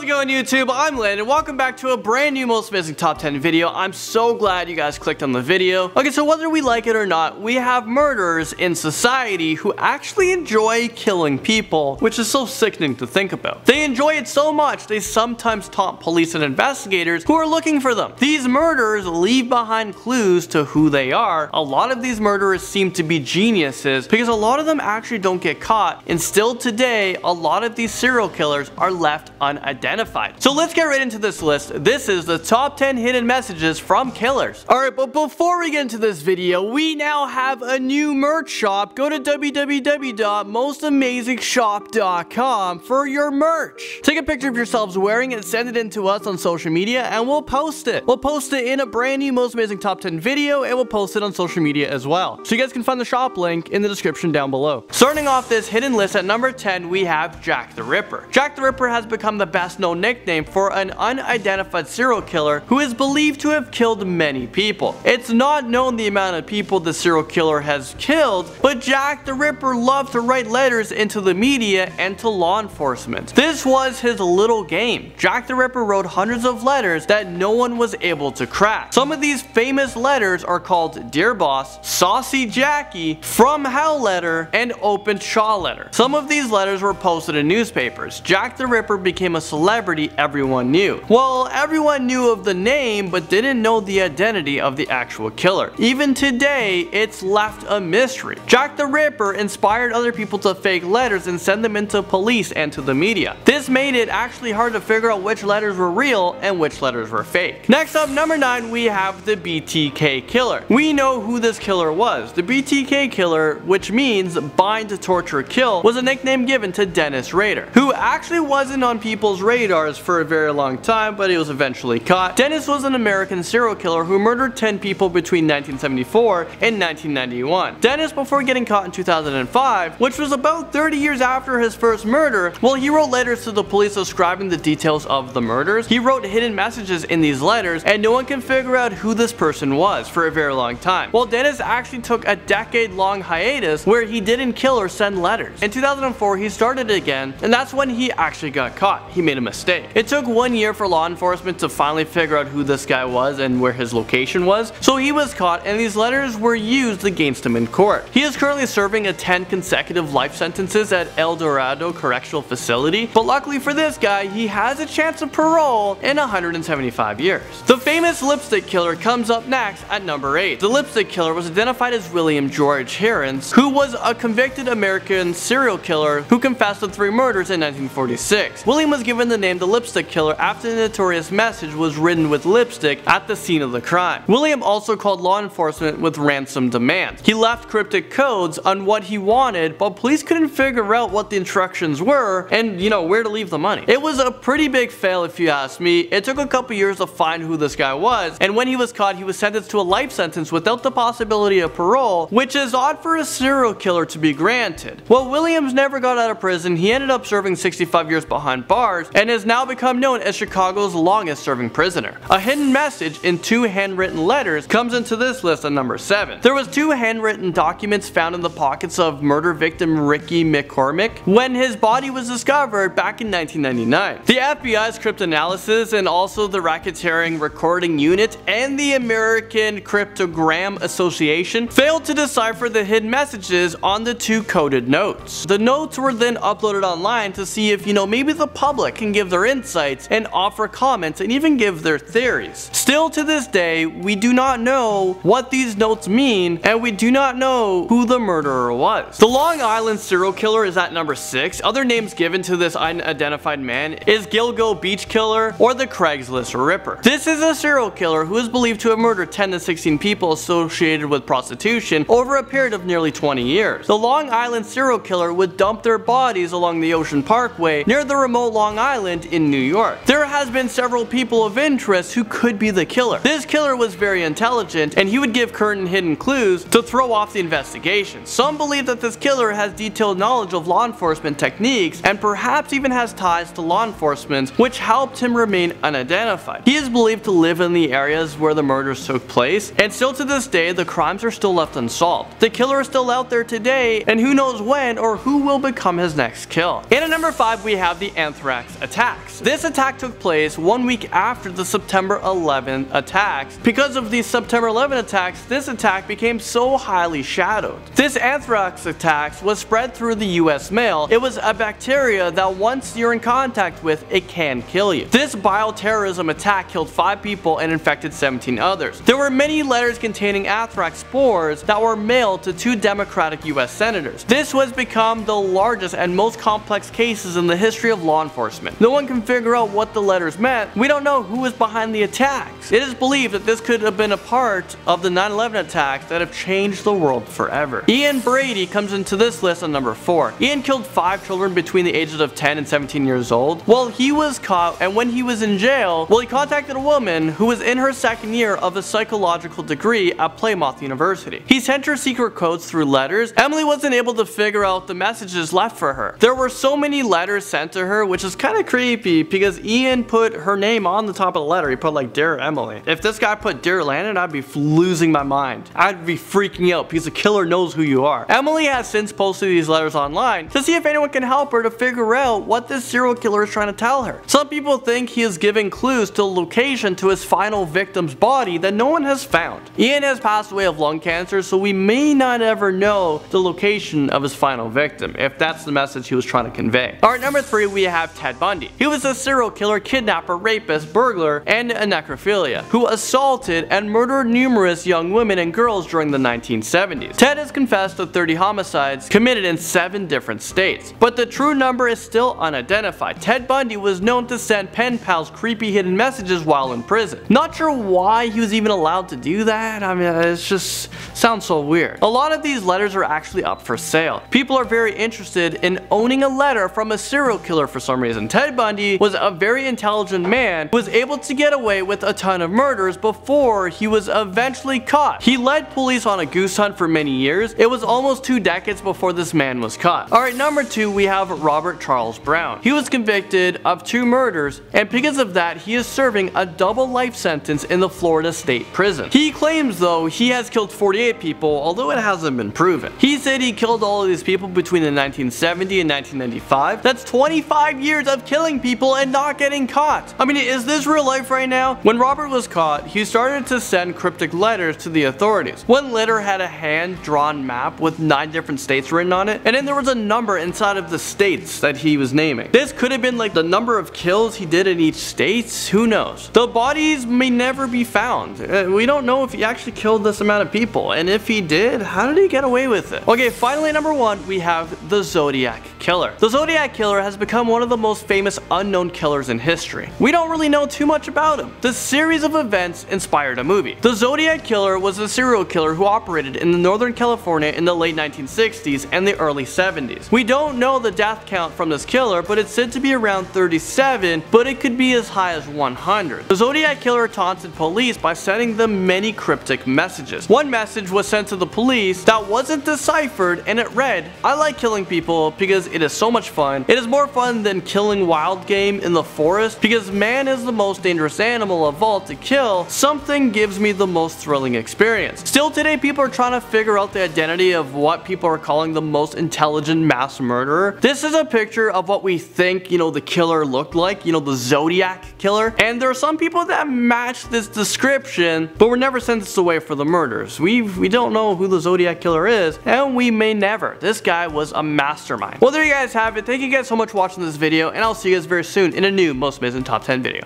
it going, YouTube? I'm Lynn, and welcome back to a brand new Most Amazing Top 10 video. I'm so glad you guys clicked on the video. Okay, so whether we like it or not, we have murderers in society who actually enjoy killing people, which is so sickening to think about. They enjoy it so much, they sometimes taunt police and investigators who are looking for them. These murderers leave behind clues to who they are. A lot of these murderers seem to be geniuses because a lot of them actually don't get caught, and still today, a lot of these serial killers are left unidentified. So let's get right into this list. This is the top 10 hidden messages from killers. Alright, but before we get into this video, we now have a new merch shop. Go to www.mostamazingshop.com for your merch. Take a picture of yourselves wearing it, send it in to us on social media, and we'll post it. We'll post it in a brand new Most Amazing Top 10 video, and we'll post it on social media as well. So you guys can find the shop link in the description down below. Starting off this hidden list at number 10, we have Jack the Ripper. Jack the Ripper has become the best known nickname for an unidentified serial killer who is believed to have killed many people. It's not known the amount of people the serial killer has killed, but Jack the Ripper loved to write letters into the media and to law enforcement. This was his little game. Jack the Ripper wrote hundreds of letters that no one was able to crack. Some of these famous letters are called Dear Boss, Saucy Jackie, From Hell Letter, and Open Shaw Letter. Some of these letters were posted in newspapers. Jack the Ripper became a celebrity everyone knew. Well, everyone knew of the name, but didn't know the identity of the actual killer. Even today, it's left a mystery. Jack the Ripper inspired other people to fake letters and send them into police and to the media. This made it actually hard to figure out which letters were real and which letters were fake. Next up, number 9, we have the BTK Killer. We know who this killer was. The BTK Killer, which means bind, torture, kill, was a nickname given to Dennis Rader, who actually wasn't on people's radars for a very long time, but he was eventually caught. Dennis was an American serial killer who murdered 10 people between 1974 and 1991. Dennis, before getting caught in 2005, which was about 30 years after his first murder, well, he wrote letters to the police describing the details of the murders. He wrote hidden messages in these letters, and no one can figure out who this person was for a very long time. Well, Dennis actually took a decade-long hiatus where he didn't kill or send letters. In 2004, he started again, and that's when he actually got caught. He made a mistake. It took 1 year for law enforcement to finally figure out who this guy was and where his location was, so he was caught, and these letters were used against him in court. He is currently serving 10 consecutive life sentences at El Dorado Correctional Facility, but luckily for this guy, he has a chance of parole in 175 years. The famous lipstick killer comes up next at number 8. The lipstick killer was identified as William George Herons, who was a convicted American serial killer who confessed to 3 murders in 1946. William was given the name the lipstick killer after the notorious message was written with lipstick at the scene of the crime. William also called law enforcement with ransom demands. He left cryptic codes on what he wanted, but police couldn't figure out what the instructions were and, where to leave the money. It was a pretty big fail if you ask me. It took a couple years to find who this guy was, and when he was caught, he was sentenced to a life sentence without the possibility of parole, which is odd for a serial killer to be granted. Well, Williams never got out of prison. He ended up serving 65 years behind bars and has now become known as Chicago's longest serving prisoner. A hidden message in 2 handwritten letters comes into this list at number 7. There was 2 handwritten documents found in the pockets of murder victim Ricky McCormick when his body was discovered back in 1999. The FBI's cryptanalysis and also the racketeering recording unit and the American Cryptogram Association failed to decipher the hidden messages on the 2 coded notes. The notes were then uploaded online to see if, maybe the public can give their insights and offer comments and even give their theories. Still to this day, we do not know what these notes mean, and we do not know who the murderer was. The Long Island serial killer is at number 6. Other names given to this unidentified man is Gilgo Beach Killer or the Craigslist Ripper. This is a serial killer who is believed to have murdered 10 to 16 people associated with prostitution over a period of nearly 20 years. The Long Island serial killer would dump their bodies along the Ocean Parkway near the remote Long Island in New York. There has been several people of interest who could be the killer. This killer was very intelligent, and he would give current hidden clues to throw off the investigation. Some believe that this killer has detailed knowledge of law enforcement techniques and perhaps even has ties to law enforcement, which helped him remain unidentified. He is believed to live in the areas where the murders took place, and still to this day, the crimes are still left unsolved. The killer is still out there today, and who knows when or who will become his next kill. And at number 5, we have the Anthrax Attacks. Attacks. This attack took place 1 week after the September 11 attacks. Because of these September 11 attacks, this attack became so highly shadowed. This Anthrax Attacks was spread through the US mail. It was a bacteria that once you're in contact with, it can kill you. This bioterrorism attack killed 5 people and infected 17 others. There were many letters containing anthrax spores that were mailed to 2 Democratic US senators. This was become the largest and most complex cases in the history of law enforcement. No one can figure out what the letters meant. We don't know who was behind the attacks. It is believed that this could have been a part of the 9/11 attacks that have changed the world forever. Ian Brady comes into this list on number 4. Ian killed 5 children between the ages of 10 and 17 years old. Well, he was caught, and when he was in jail, well, he contacted a woman who was in her second year of a psychological degree at Plymouth University. He sent her secret codes through letters. Emily wasn't able to figure out the messages left for her. There were so many letters sent to her, which is kind of creepy because Ian put her name on the top of the letter. He put like, Dear Emily. If this guy put Dear Landon, I'd be losing my mind. I'd be freaking out because the killer knows who you are. Emily has since posted these letters online to see if anyone can help her to figure out what this serial killer is trying to tell her. Some people think he is giving clues to the location to his final victim's body that no one has found. Ian has passed away of lung cancer, so we may not ever know the location of his final victim, if that's the message he was trying to convey. Alright, number 3, we have Ted Bundy. He was a serial killer, kidnapper, rapist, burglar, and a necrophilia, who assaulted and murdered numerous young women and girls during the 1970s. Ted has confessed to 30 homicides committed in 7 different states, but the true number is still unidentified. Ted Bundy was known to send pen pals creepy hidden messages while in prison. Not sure why he was even allowed to do that. I mean, it's just sounds so weird. A lot of these letters are actually up for sale. People are very interested in owning a letter from a serial killer for some reason. Ted Bundy was a very intelligent man who was able to get away with a ton of murders before he was eventually caught. He led police on a goose hunt for many years. It was almost 2 decades before this man was caught. Alright, number 2, we have Robert Charles Browne. He was convicted of 2 murders, and because of that, he is serving a double life sentence in the Florida State Prison. He claims, though, he has killed 48 people, although it hasn't been proven. He said he killed all of these people between the 1970 and 1995. That's 25 years of killing people and not getting caught. I mean, is this real life right now? When Robert was caught, he started to send cryptic letters to the authorities. One letter had a hand-drawn map with 9 different states written on it, and then there was a number inside of the states that he was naming. This could have been like the number of kills he did in each state. Who knows? The bodies may never be found. We don't know if he actually killed this amount of people, and if he did, how did he get away with it? Okay, finally, number 1, we have the Zodiac Killer. The Zodiac Killer has become one of the most famous unknown killers in history. We don't really know too much about him. The series of events inspired a movie. The Zodiac Killer was a serial killer who operated in Northern California in the late 1960s and the early 70s. We don't know the death count from this killer, but it's said to be around 37, but it could be as high as 100. The Zodiac Killer taunted police by sending them many cryptic messages. One message was sent to the police that wasn't deciphered, and it read, "I like killing people because it is so much fun. It is more fun than killing wild game in the forest because man is the most dangerous animal of all to kill. Something gives me the most thrilling experience." Still today, people are trying to figure out the identity of what people are calling the most intelligent mass murderer. This is a picture of what we think, the killer looked like, the Zodiac Killer. And there are some people that match this description, but were never sentenced away for the murders. We don't know who the Zodiac Killer is, and we may never. This guy was a mastermind. Well, there you guys have it. Thank you guys so much for watching this video, and I'll see you guys very soon in a new Most Amazing Top 10 video.